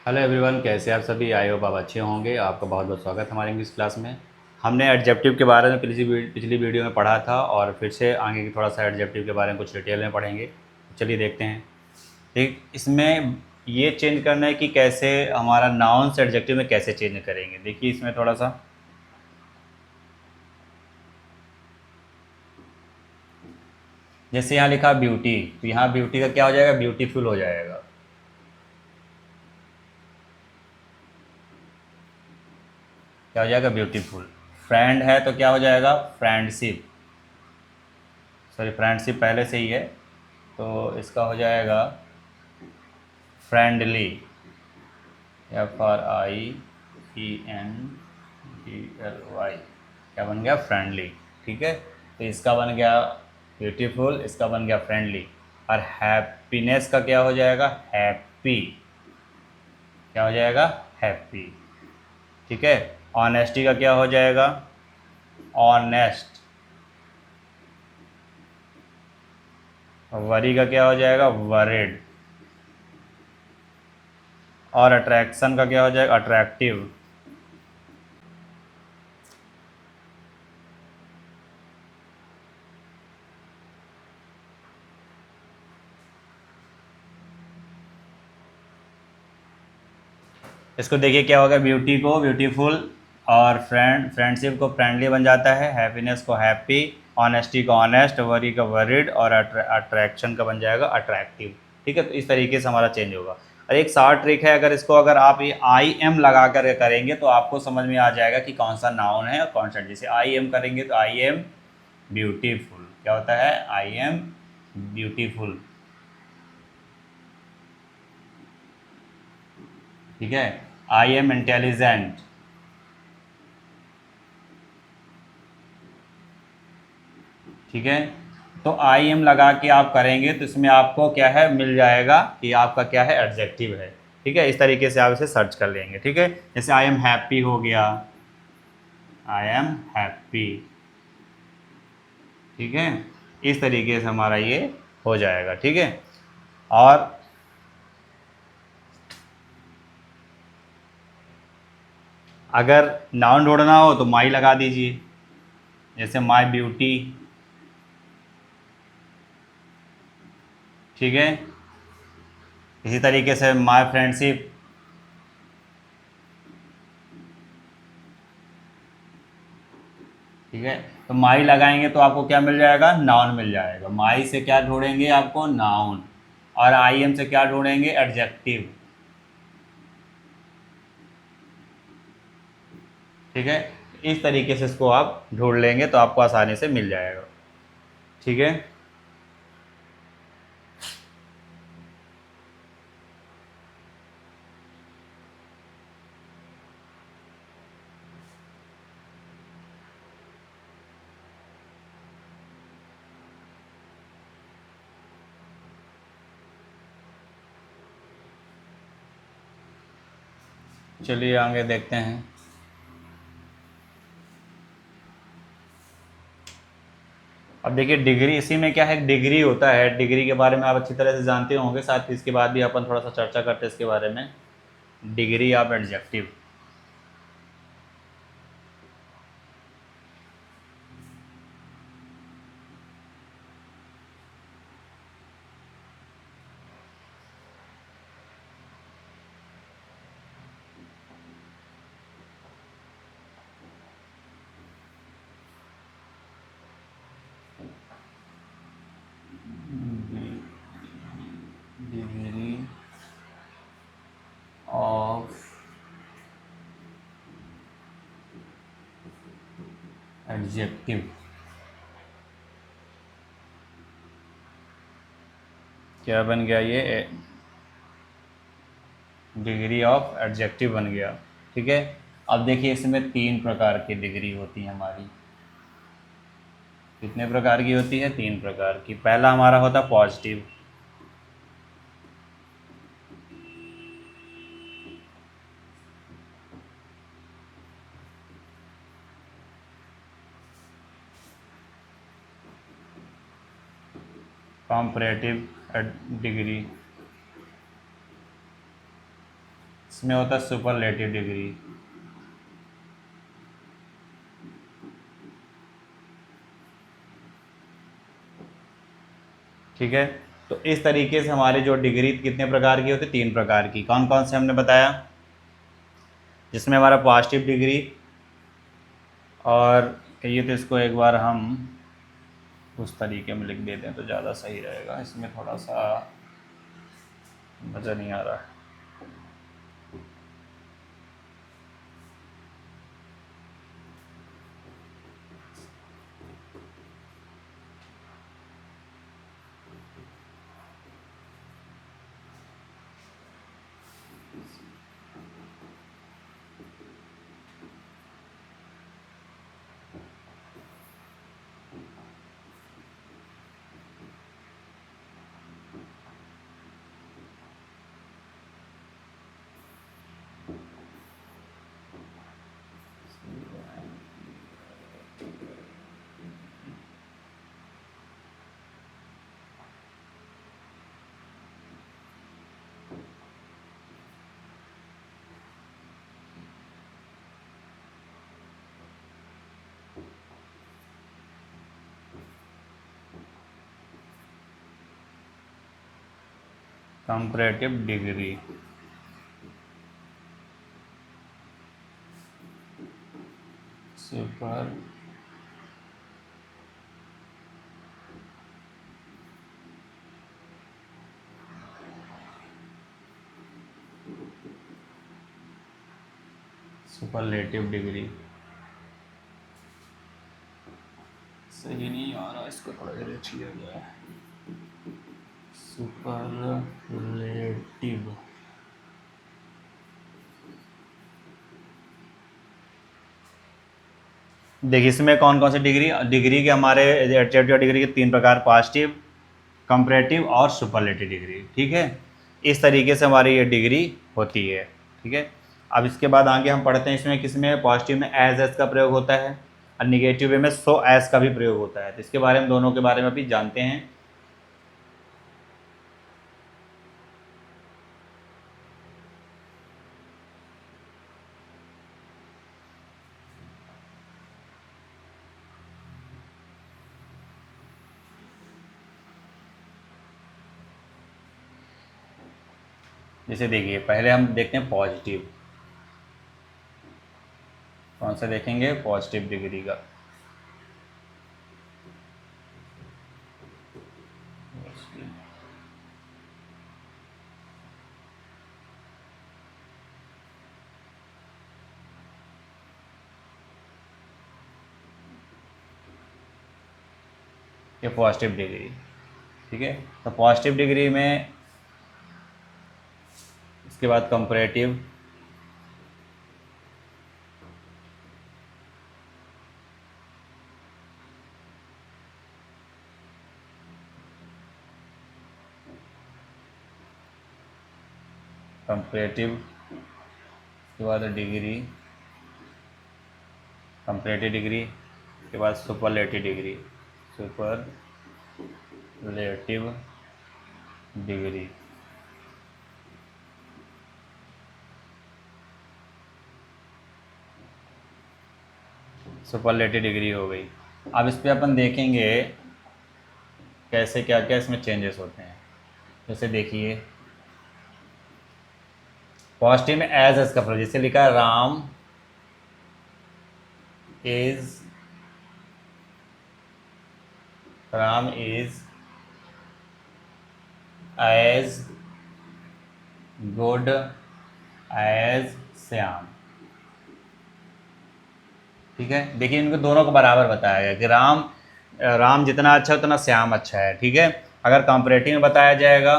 Hello everyone, कैसे आप सभी? आई होप आप अच्छे होंगे। आपका बहुत बहुत स्वागत हमारे इंग्लिश क्लास में। हमने एडजेक्टिव के बारे में पिछली वीडियो में पढ़ा था और फिर से आगे थोड़ा सा एडजेक्टिव के बारे में कुछ डिटेल में पढ़ेंगे। चलिए देखते हैं। ठीक, इसमें ये चेंज करना है कि कैसे हमारा नाउन से एडजेक्टिव में कैसे चेंज करेंगे। देखिए इसमें थोड़ा सा, जैसे यहाँ लिखा ब्यूटी, तो यहाँ ब्यूटी का क्या हो जाएगा? ब्यूटीफुल हो जाएगा। क्या हो जाएगा? ब्यूटीफुल। फ्रेंड है तो क्या हो जाएगा? फ्रेंडशिप। सॉरी, फ्रेंडशिप पहले से ही है, तो इसका हो जाएगा फ्रेंडली। FRIENDLY। क्या बन गया? फ्रेंडली। ठीक है, तो इसका बन गया ब्यूटीफुल, इसका बन गया फ्रेंडली। और हैप्पीनेस का क्या हो जाएगा? हैप्पी। क्या हो जाएगा? हैप्पी। ठीक है। ऑनेस्टी का क्या हो जाएगा? ऑनेस्ट। वरी का क्या हो जाएगा? वरिड। और अट्रैक्शन का क्या हो जाएगा? अट्रैक्टिव। इसको देखिए क्या होगा? ब्यूटी को ब्यूटीफुल, और फ्रेंडशिप को फ्रेंडली बन जाता है, हैप्पीनेस को हैप्पी, ऑनेस्टी को ऑनेस्ट, वरी का वरिड, और अट्रैक्शन का बन जाएगा अट्रैक्टिव। ठीक है, तो इस तरीके से हमारा चेंज होगा। और एक शॉर्ट ट्रिक है, अगर इसको अगर आप ये IM लगा कर करेंगे तो आपको समझ में आ जाएगा कि कौन सा नाउन है और कौन सा। जैसे IM करेंगे तो आई एम ब्यूटीफुल। क्या होता है? I am beautiful. ठीक है। I am intelligent. ठीक है, तो IM लगा के आप करेंगे तो इसमें आपको क्या है मिल जाएगा कि आपका क्या है? एडजेक्टिव है। ठीक है, इस तरीके से आप इसे सर्च कर लेंगे। ठीक है, जैसे आई एम हैप्पी हो गया, आई एम हैप्पी। ठीक है, इस तरीके से हमारा ये हो जाएगा। ठीक है, और अगर नाउन ढूंढना हो तो माई लगा दीजिए, जैसे माई ब्यूटी। ठीक है, इसी तरीके से माई फ्रेंडशिप। ठीक है, तो माई लगाएंगे तो आपको क्या मिल जाएगा? नाउन मिल जाएगा। माई से क्या ढूंढेंगे? आपको नाउन। और IM से क्या ढूंढेंगे? एडजेक्टिव। ठीक है, इस तरीके से इसको आप ढूंढ लेंगे तो आपको आसानी से मिल जाएगा। ठीक है, चलिए आगे देखते हैं। अब देखिए डिग्री, इसी में क्या है? डिग्री होता है। डिग्री के बारे में आप अच्छी तरह से जानते होंगे, साथ ही इसके बाद भी अपन थोड़ा सा चर्चा करते हैं इसके बारे में। Degree of adjective. Degree of adjective क्या बन गया? ये डिग्री ऑफ एडजेक्टिव बन गया। ठीक है, अब देखिए इसमें 3 प्रकार की डिग्री होती है हमारी। कितने प्रकार की होती है? 3 प्रकार की। पहला हमारा होता है पॉजिटिव। Comparative degree. इसमें होता है सुपरलेटिव डिग्री। ठीक है, तो इस तरीके से हमारी जो डिग्री कितने प्रकार की होती है, 3 प्रकार की। कौन कौन से हमने बताया, जिसमें हमारा पॉजिटिव डिग्री, और कहिए तो इसको एक बार हम उस तरीके में लिख देते हैं तो ज़्यादा सही रहेगा, इसमें थोड़ा सा मज़ा नहीं आ रहा है। Comparative degree, super superlative degree, सही नहीं आ रहा, इसको थोड़ा देर छिया गया है। सुपरलेटिव, देखिए इसमें कौन कौन से डिग्री डिग्री के हमारे एडजेक्टिव डिग्री के 3 प्रकार, पॉजिटिव, कंपैरेटिव और सुपरलेटिव डिग्री। ठीक है, इस तरीके से हमारी ये डिग्री होती है। ठीक है, अब इसके बाद आगे हम पढ़ते हैं इसमें किसमें, पॉजिटिव में एज एस का प्रयोग होता है और निगेटिव वे में सो एस का भी प्रयोग होता है। तो इसके बारे में, दोनों के बारे में भी जानते हैं। जैसे देखिए, पहले हम देखते हैं पॉजिटिव। कौन सा देखेंगे, पॉजिटिव डिग्री का। ये पॉजिटिव डिग्री। ठीक है, तो पॉजिटिव डिग्री में इसके बाद कंपैरेटिव, कंपैरेटिव के बाद डिग्री, कंपैरेटिव डिग्री के बाद superlative degree, superlative degree. Superlative degree हो गई। अब इस पर अपन देखेंगे कैसे क्या क्या इसमें चेंजेस होते हैं। जैसे देखिए, पॉजिटिव में एज एस का प्रयोग, जैसे लिखा है Ram is as good as Shyam. ठीक है, देखिए इनको दोनों को बराबर बताया गया कि राम जितना अच्छा उतना श्याम अच्छा है। ठीक है, अगर कंपैरेटिव में बताया जाएगा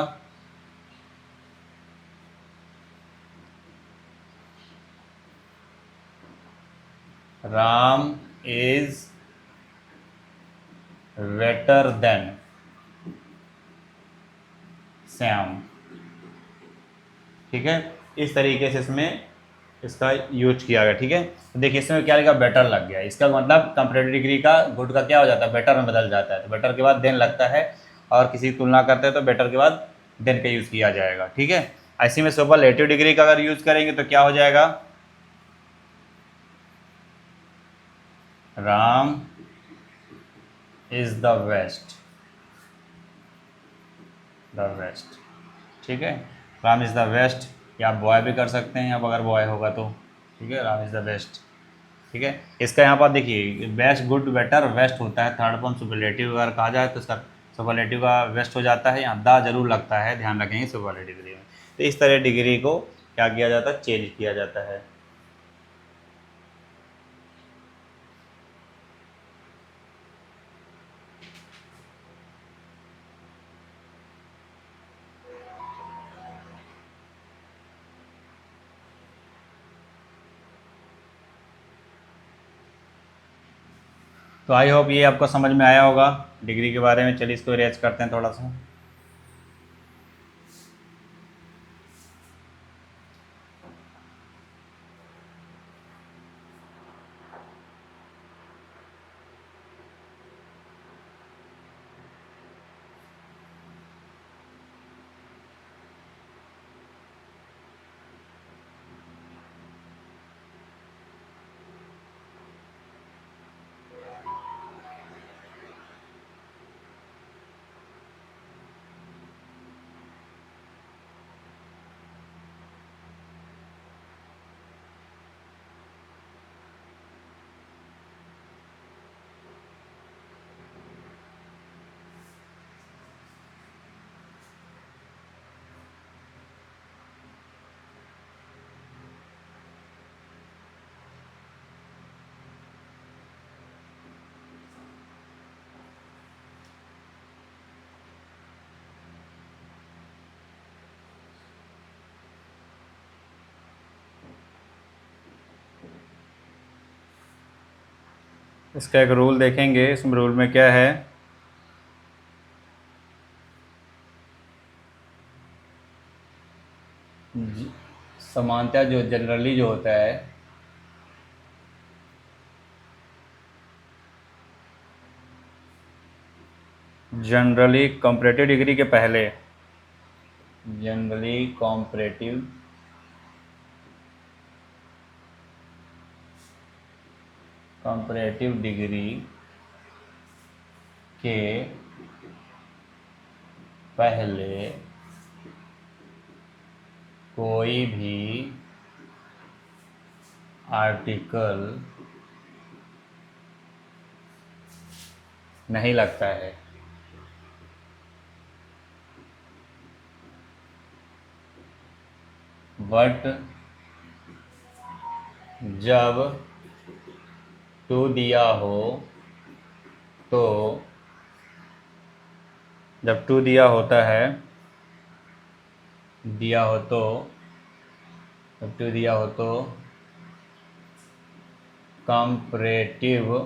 Ram is better than Shyam. ठीक है, इस तरीके से इसमें इसका यूज किया गया। ठीक है, तो देखिए इसमें क्या लिखा, बेटर लग गया। इसका मतलब कंपैरेटिव डिग्री का गुड का क्या हो जाता है, बेटर में बदल जाता है। तो बेटर के बाद देन लगता है, और किसी की तुलना करते हैं तो बेटर के बाद देन का यूज़ किया जाएगा। ठीक है, ऐसे में सुपरलेटिव डिग्री का अगर यूज करेंगे तो क्या हो जाएगा, Ram is the best, the best. ठीक है, राम इज़ द बेस्ट, या आप बॉय भी कर सकते हैं आप अगर बॉय होगा तो। ठीक है, राम इज़ द बेस्ट। ठीक है, इसका यहाँ पर देखिए बेस्ट, गुड, बेटर, बेस्ट होता है थर्ड फॉर्म। सुपरलेटिव अगर कहा जाए तो इसका सुपरलेटिव का बेस्ट हो जाता है, यहाँ द जरूर लगता है, ध्यान रखेंगे सुपरलेटिव डिग्री में। तो इस तरह डिग्री को क्या किया जाता है, चेंज किया जाता है। तो आई होप ये आपको समझ में आया होगा डिग्री के बारे में। चलिए इसको इरेज करते हैं थोड़ा सा। इसका एक रूल देखेंगे, इस रूल में क्या है, समानता जो जनरली जो होता है, जनरली कंपैरेटिव डिग्री के पहले, जनरली कंपैरेटिव कंपैरेटिव डिग्री के पहले कोई भी आर्टिकल नहीं लगता है। बट जब टू दिया हो तो, जब टू दिया होता है, दिया हो तो, जब टू दिया हो तो कंपैरेटिव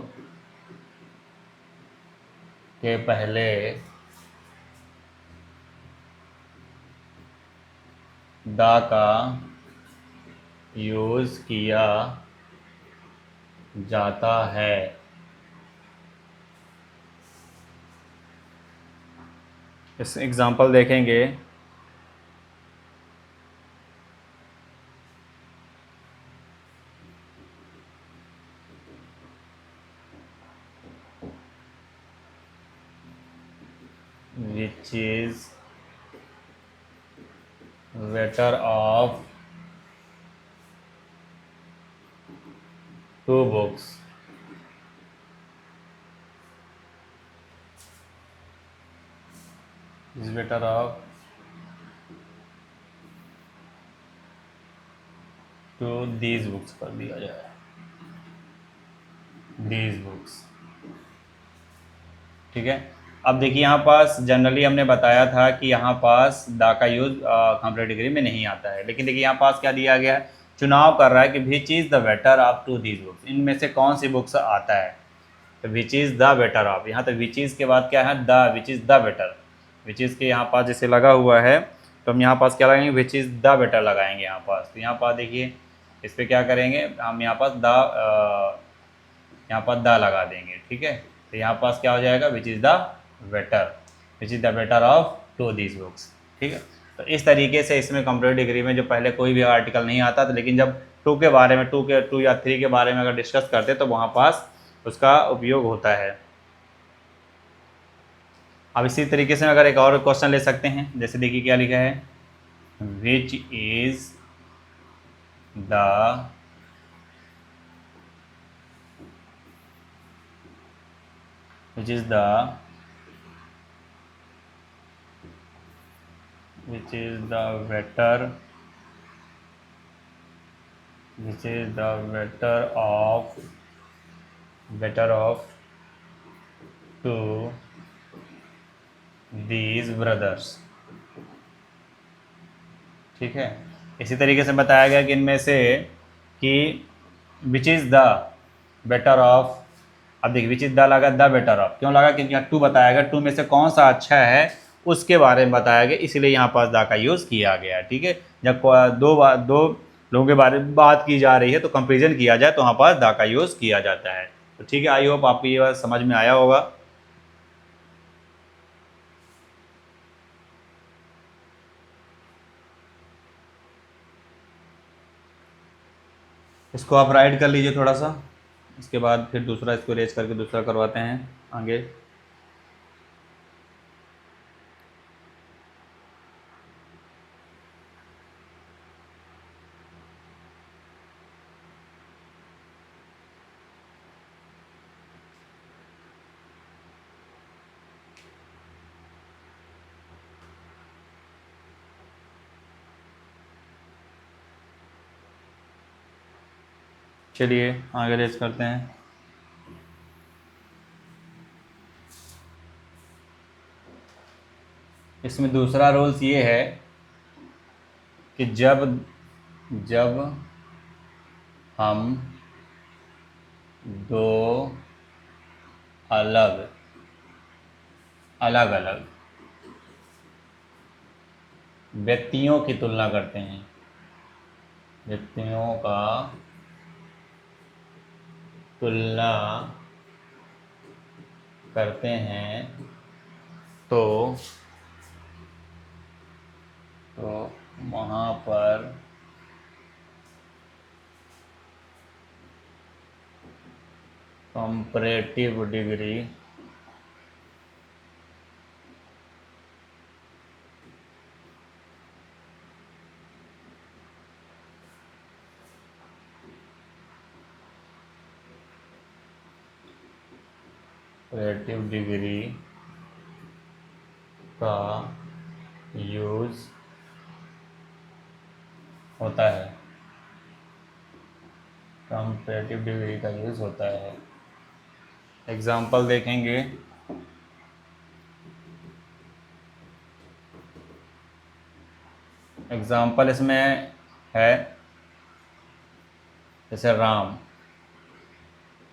के पहले द का यूज़ किया जाता है। इस एग्जांपल देखेंगे, which is better of two books, is better of to these books कर दिया जाए, these books। ठीक है, अब देखिए यहाँ पास जनरली हमने बताया था कि यहाँ पास दा का यूज कंपैरेटिव डिग्री में नहीं आता है, लेकिन देखिए यहाँ पास क्या दिया गया है, चुनाव कर रहा है कि which is the better of two these books, इनमें से कौन सी बुक्स आता है। तो which is the better of, यहाँ तक विच इज़ के बाद क्या है, the, which is the better. Which is के यहाँ पास जैसे लगा हुआ है तो हम यहाँ पास क्या लगाएंगे, विच इज़ द बेटर लगाएंगे यहाँ पास। तो यहाँ पास देखिए इस पर क्या करेंगे हम, यहाँ पास द, यहाँ पर द लगा देंगे। ठीक है, तो यहाँ पास क्या हो जाएगा, which is the better, which is the better of two these books. ठीक है, तो इस तरीके से इसमें कंपैरेटिव डिग्री में जो पहले कोई भी आर्टिकल नहीं आता था, लेकिन जब टू के बारे में टू या थ्री के बारे में अगर डिस्कस करते तो वहाँ पास उसका उपयोग होता है। अब इसी तरीके से अगर एक और क्वेश्चन ले सकते हैं, जैसे देखिए क्या लिखा है, which is the which is the better of two these brothers। ठीक है, इसी तरीके से बताया गया कि इनमें से कि which is the better of, अब देखिए विच इज़ द लगा, द बेटर ऑफ क्यों लगा, क्योंकि यहाँ टू बताया गया, टू में से कौन सा अच्छा है उसके बारे में बताया गया, इसलिए यहाँ पास द का यूज़ किया गया। ठीक है, जब दो लोगों के बारे में बात की जा रही है तो कंपेरिजन किया जाए तो वहाँ पास द का यूज़ किया जाता है। तो ठीक है, आई होप आपको ये बात समझ में आया होगा। इसको आप राइट कर लीजिए थोड़ा सा, इसके बाद फिर दूसरा इसको रेज करके दूसरा करवाते हैं आगे। चलिए आगे रेज करते हैं। इसमें दूसरा रूल्स ये है कि जब हम दो अलग अलग व्यक्तियों की तुलना करते हैं, व्यक्तियों का तुलना करते हैं तो वहाँ पर कंपैरेटिव डिग्री का यूज़ होता है, कंपैरेटिव डिग्री का यूज़ होता है। एग्जाम्पल देखेंगे, एग्जाम्पल इसमें है जैसे Ram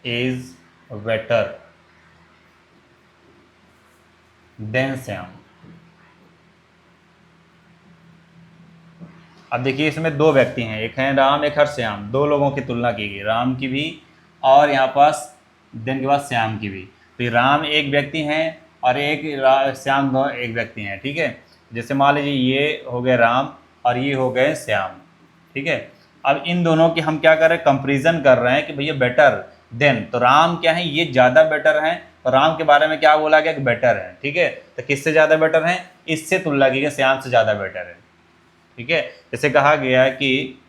is better than Shyam. अब देखिए इसमें दो व्यक्ति हैं, एक है राम एक है श्याम, दो लोगों की तुलना की गई, राम की भी और यहाँ पास देन के बाद श्याम की भी। तो ये राम एक व्यक्ति हैं और श्याम दो एक व्यक्ति हैं। ठीक है, जैसे मान लीजिए ये हो गए राम और ये हो गए श्याम। ठीक है, अब इन दोनों की हम क्या कर रहे हैं, कंपेरिजन कर रहे हैं कि भैया बेटर देन, तो राम क्या है, ये ज़्यादा बेटर हैं, तो राम के बारे में क्या बोला गया कि बेटर है। ठीक है, तो किससे ज़्यादा बेटर हैं, इससे तुलना की गई, श्याम से ज़्यादा बेटर है। ठीक है, जैसे कहा गया कि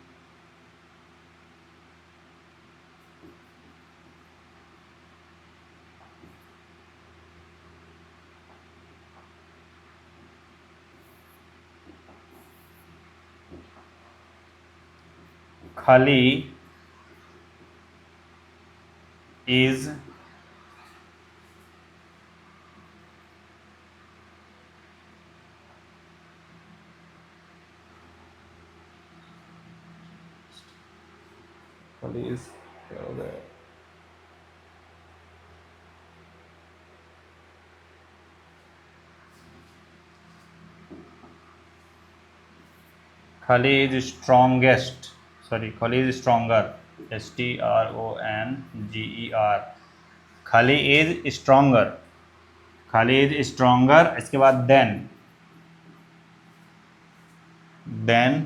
खाली इज क्या हो गया, खाली इज स्ट्रॉन्गेस्ट, सॉरी खाली इज स्ट्रॉन्गर, STRONGER, खाली इज स्ट्रॉन्गर, खाली इज स्ट्रॉन्गर, इसके बाद देन देन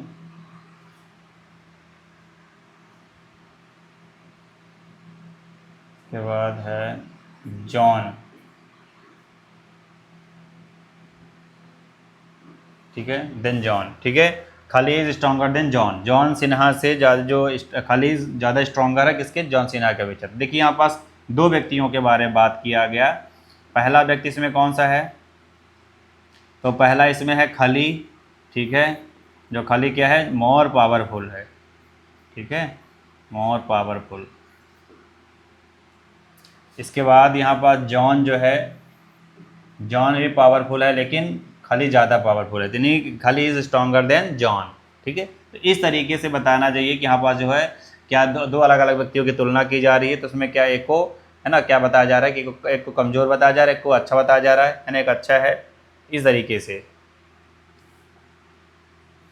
के बाद है जॉन, ठीक है, देन जॉन, ठीक है। खाली is stronger than John, John Sinha से ज़्यादा जो खाली ज़्यादा स्ट्रॉन्गर है किसके, जॉन सिन्हा के अपेक्षा। देखिए यहाँ पास दो व्यक्तियों के बारे में बात किया गया। पहला व्यक्ति इसमें कौन सा है, तो पहला इसमें है खली, ठीक है, जो खली क्या है, मोर पावरफुल है, ठीक है, मोर पावरफुल। इसके बाद यहाँ पर जॉन जो है, जॉन भी पावरफुल है लेकिन खली ज़्यादा पावरफुल है, यानी खली इज स्ट्रॉन्गर देन जॉन, ठीक है। तो इस तरीके से बताना चाहिए कि यहाँ पास जो है क्या दो अलग अलग व्यक्तियों की तुलना की जा रही है, तो उसमें क्या एक को है ना क्या बताया जा रहा है कि एक को कमज़ोर बताया जा रहा है, एक को अच्छा बताया जा रहा है ना, एक अच्छा है, इस तरीके से।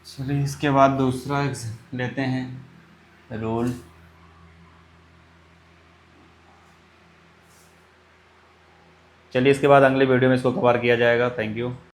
चलिए इसके बाद दूसरा लेते हैं रूल। चलिए इसके बाद अगले वीडियो में इसको कवर किया जाएगा। Thank you.